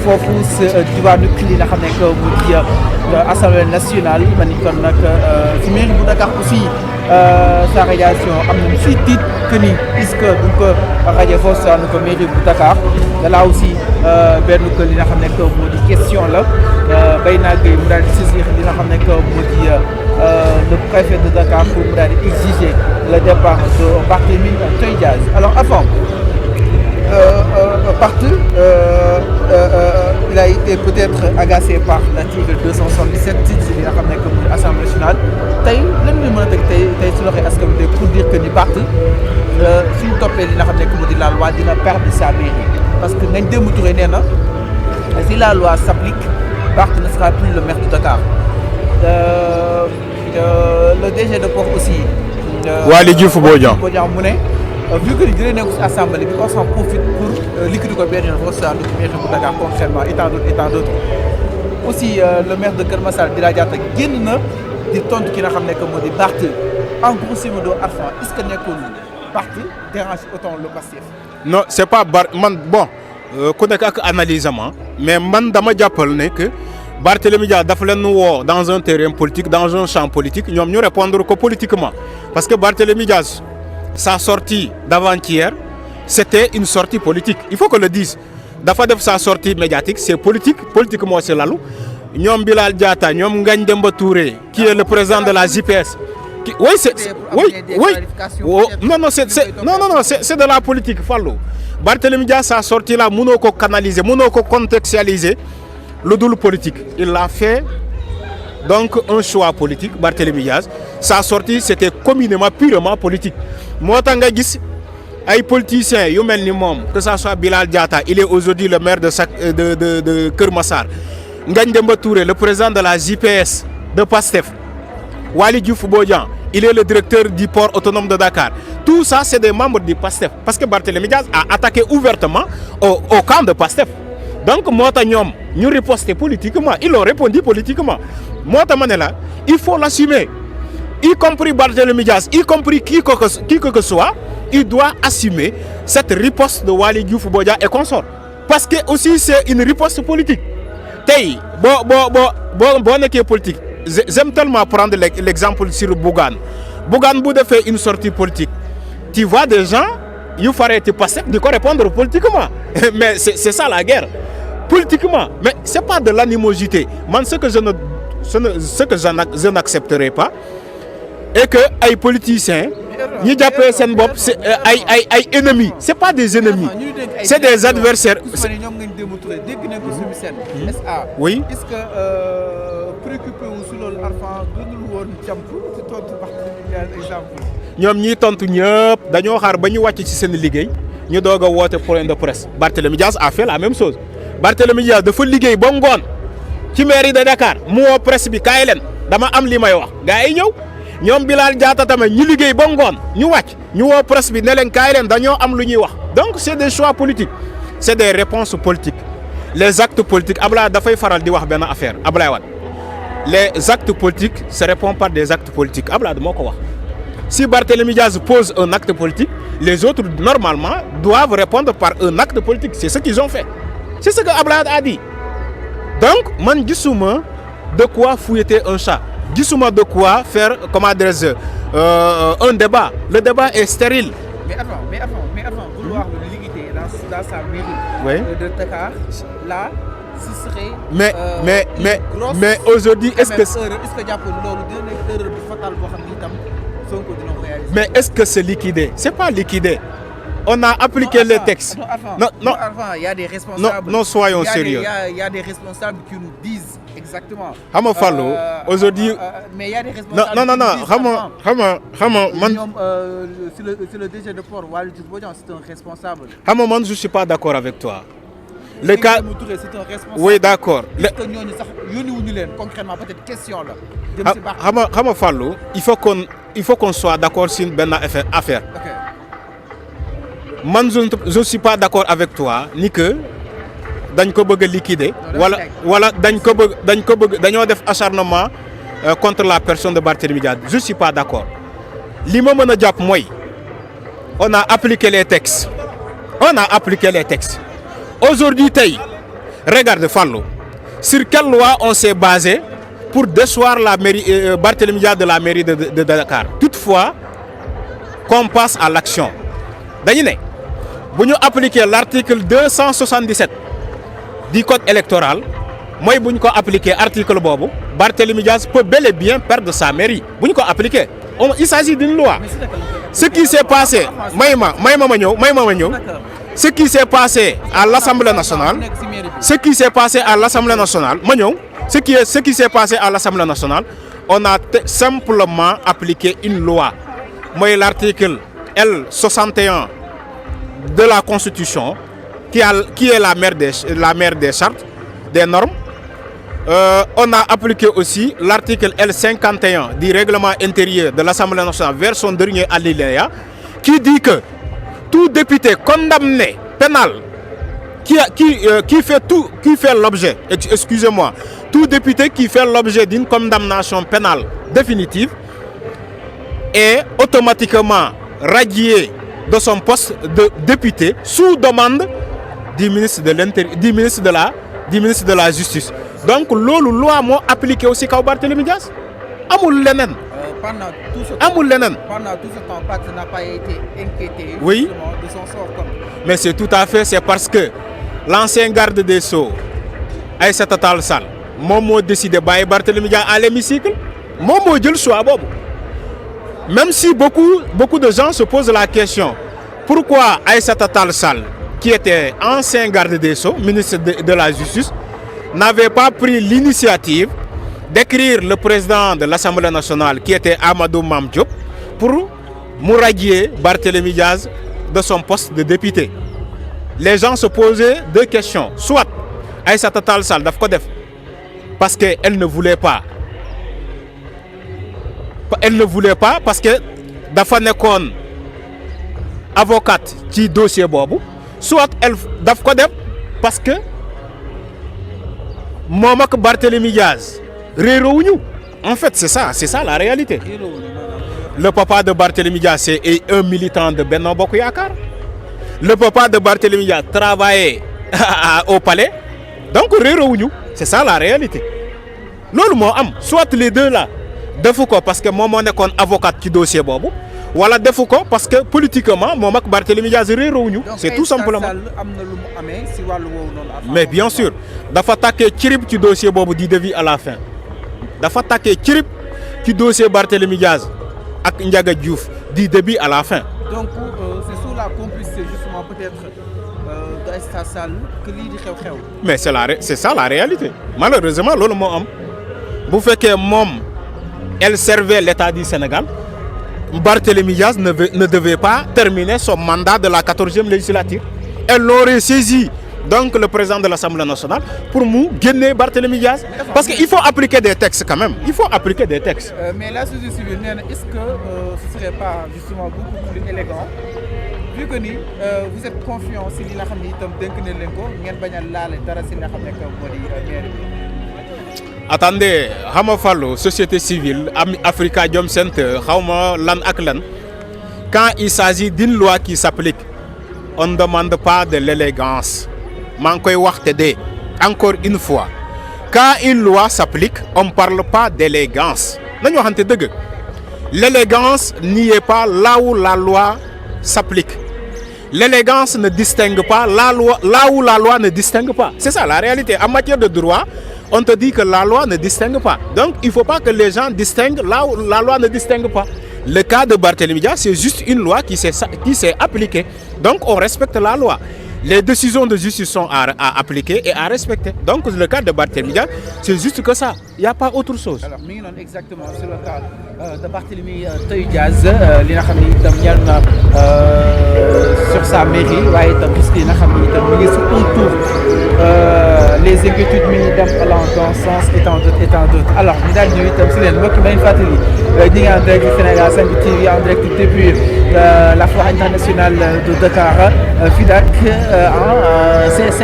foofu sa diwaanu li nga xam ne que mu di assemblée nationale ma ni kon nag ci mairie bu Dakar aussi sa radiation am na si tiit que ni puisque duñ ko radié foofu sa ko mairie bu Dakar là aussi benn que li nga xam ne que moo di question la Bayna Gueye mu daal di saisir li nga xam ne que moo di le préfet de Dakar pour mu daal di exiger le départ de Barthélémy Dias. Alors avant partout il a été peut-être agacé par l'article 277 ci li nga xam ne que muy assemblée nationale tey lan nga mën a teg tey su loxee askan wi pour dire que ni parti suñu toppee li nga xam ne que mu di la loi dina perdre sa mairie parce que Ngagne Demba Touré nee na si la loi s'applique Barth ne sera plus le maire de Dakar le DG de port aussi. Waly Diouf Bodian mu ne. Vu que nous avons une assemblée, on s'en profite pour liquider le maire de Dakar concrètement et tant d'autres. Aussi, le maire de Keur Massar Dira Diatta génn na di tontu ki nga xam ne que moo di Barth en grosso modo Arfan est-ce que nekkul Barth dérange autant le Pastef? Non, c'est pas man bon ku nekk ak analyse mais man dama jàppal ne que Barthélémy Dias dafa leen woo dans un terrain politique dans un champ politique ñoom ñu répondre ko politiquement parce que Barthélémy Dias sa sortie d'avant-hier, c'était une sortie politique. Il faut qu'on le dise. Dafa def sa sortie médiatique, c'est politique. Politiquement, c'est là. Nyom Bilal Diatta, Nyom Ngagne Demba Touré, qui est le président de la JPS. Oui, c'est de la politique. Fallo. Barthélémy Dias, sa sortie là, nous ko canaliser, nous ko contextualiser le doule politique. Il l'a fait. Donc, un choix politique, Barthélémy Dias. Sa sortie, c'était communément, purement politique. Moi, tant que les politiciens, que ce soit Bilal Diatta, il est aujourd'hui le maire de Keur Massar. Ngagne Demba Touré, le président de la JPS de Pastef. Waly Diouf Bodian, il est le directeur du port autonome de Dakar. Tout ça, c'est des membres du Pastef. Parce que Barthélémy Dias a attaqué ouvertement au camp de Pastef. Donc, moi, nous riposté politiquement. Ils ont répondu politiquement. Moi, il faut l'assumer. Y compris Barthélémy Dias, y compris qui que ce soit, il doit assumer cette riposte de Waly Diouf Bodian et consorts. Parce que aussi c'est une riposte politique. Tay, bon politique. J'aime tellement prendre l'exemple sur Bougane. Bougane Boude fait une sortie politique. Tu vois des gens, il faut arrêter passer de quoi répondre politiquement. Mais c'est ça la guerre. Politiquement, mais c'est pas de l'animosité. Moi, ce que je n'accepterai pas, et que les politiciens, ni d'après sen bob, c'est ennemis. C'est pas des ennemis, c'est des adversaires. Oui. Est-ce que préoccupé wu si loolu Arfan gënul woon jàmp ci tontu Barthélémy exemple. ñoom ñiy tontu ñëpp dañoo xaar ba ñu wàcc ci seen liggéey ñu doog a woote point de presse. Barthélémy Dias a fait la même chose. Barthélémy Dias dafa liggéey ba ngoon ci mairie de Dakar mu woo presse bi kaay leen dama am li may wax gars yi ñëw. ñoom Bilal Diatta tamit ñu liggéey ba ngoon ñu wàcc ñu woo presse bi ne leen kaay leen dañoo am lu ñuy wax donc c'est des choix politiques c'est des réponses politiques les actes politiques Ablaye dafay faral di wax benn affaire Ablaye Wade les actes politiques se répondent par des actes politiques Ablaye moo ko wax si Barthélémy Dias pose un acte politique les autres normalement doivent répondre par un acte politique c'est ce qu'ils ont fait c'est ce que Ablaye a dit donc man gisuma de quoi fouetter un chat. Gisuma de quoi faire, comment dire, un débat. Le débat est stérile. Mais avant, vouloir le limiter dans sa mairie de Dakar, là, ce serait mais aujourd'hui, est-ce que mais est-ce que c'est liquidé? C'est pas liquidé. On a appliqué les textes. Non, il y a des responsables. Non, soyons sérieux. Il y a des responsables qui nous disent exactement. Aujourd'hui. Mais il y a des responsables. C'est le DG de port, Waly Diouf Bodian, c'est un responsable. Je ne suis pas d'accord avec toi. Le cas. C'est un responsable. Oui, d'accord. Concrètement, peut-être question là. Il faut qu'on soit d'accord sur une bonne affaire. Okay. Man, je ne suis pas d'accord avec toi ni que dañ ko bëgg liquider wala dañ ko bëgg dañoo def acharnement contre la personne de Barthélémy Dias. Je ne suis pas d'accord. Li ma mën a jàpp mooy on a appliqué les textes. Aujourd'hui tey Regarde Fallo, sur quelle loi on s'est basé pour déchoir la mairie, Barthélémy Dias de la mairie de Dakar. Toutefois, qu'on passe à l'action. D'ailleurs, si nous appliquons l'article 277 du code électoral, moi, si nous appliquons l'article Bobo, Barthélémy Dias peut bel et bien perdre sa mairie. Si nous appliquons, il s'agit d'une loi. Ce qui s'est passé, ce qui s'est passé à l'Assemblée nationale, ce qui s'est passé à l'Assemblée nationale, ce qui s'est passé à l'Assemblée nationale, on a simplement appliqué une loi. Moi, l'article L61 de la Constitution, qui est la mère des chartes, des normes. On a appliqué aussi l'article L51 du règlement intérieur de l'Assemblée nationale vers son dernier alinéa, qui dit que tout député condamné pénal qui fait l'objet, excusez-moi, tout député qui fait l'objet d'une condamnation pénale définitive est automatiquement radié de son poste de député sous demande du ministre de l'Intérieur, du ministre de la Justice. Donc lolu loi mo appliqué aussi kaw Barthélémy Dias. Amul lenen. Pendant tout ce temps, Pat n'a pas été inquiété oui. De son sort comme. Mais c'est tout à fait, c'est parce que l'ancien garde des Sceaux, Aïssata Tall Sall, moom a décidé de bàyyi Barthélémy Dias à l'hémicycle, moom moo jël choix boobu. Même si beaucoup de gens se posent la question, pourquoi Aïssata Tall Sall, qui était ancien garde des Sceaux, ministre de la Justice, n'avait pas pris l'initiative d'écrire le président de l'Assemblée nationale, qui était Amadou Mame Diop, pour radier Barthélémy Dias de son poste de député. Les gens se posaient deux questions. Soit Aïssata Tall Sall daf ko def parce qu'elle ne voulait pas. Elle ne voulait pas parce que dafa nekkoon avocate ci dossier boobu. Soit elle daf ko def parce que moom ak Barthélémy Dias réeroowuñu. En fait, c'est ça la réalité. Le papa de Barthélémy Dias, c'est un militant de Benno Bokk Yaakaar. Le papa de Barthélémy Dias travaillait au palais. Donc réeroowuñu. C'est ça la réalité. Loolu moo am. Soit les deux là defu ko parce que moom moo nekkoon avocat ci dossier boobu. Wala defu ko parce que politiquement moom ak Barthélémy Dias réeroowuñu. C'est tout simplement. Mais bien sûr dafa takkee cirib ci dossier boobu du début à la fin. Dafa takkee cirib ci dossier Barthélémy Dias ak Ndiaga Diouf du début à la fin. Donc c'est sous la complicité justement peut-être d'Aïssata Sall que lii di xew-xew. Mais c'est ça la réalité. Malheureusement loolu moo am bu fekkee moom elle servait l'État du Sénégal. Barthélémy Dias ne devait pas terminer son mandat de la 14e législature. Elle aurait saisi donc le président de l'Assemblée nationale pour mu génne Barthélémy Dias. Parce qu'il faut appliquer des textes quand même. Il faut appliquer des textes. Mais la société civile, est-ce que ce ne serait pas justement beaucoup plus élégant vu que vous êtes confiant si li nga xam ne itam dénk na leen ko ngeen bañ a laale dara si li nga xam ne moo di maire bi. Attendez, xam nga Fallou société civile Afrikajom Center xawma lan ak lan quand il s'agit d'une loi qui s'applique on ne demande pas de l'élégance. maa ngi koy wax te de encore une fois quand une loi s'applique on ne parle pas d'élégance. nañu waxante dëgg l'élégance n'y est pas là où la loi s'applique. L'élégance ne distingue pas là où la loi ne distingue pas. C'est ça la réalité. En matière de droit, on te dit que la loi ne distingue pas. Donc il ne faut pas que les gens distinguent là où la loi ne distingue pas. Le cas de Barthélémy Dias, c'est juste une loi qui s'est appliquée. Donc on respecte la loi. Les décisions de justice sont à appliquer et à respecter. Donc le cas de Barthélémy Dias, c'est juste que ça. Il n'y a pas autre chose. Alors, nous sommes exactement sur le cas de Barthélémy Dias, li nga xam ne itam ñal na sur sa mairie waaye itam gis li nga xam ne itam mi ngi sur un tour les inquiétudes mi ngi dem allant dans ce sens et tant d'autres. Alors ñu daal ñëw itam si leen mbokk yi may fàttali ñi ngi en direct du Sénégal 5 TV en direct depuis la foire internationale de Dakar FIDAK C5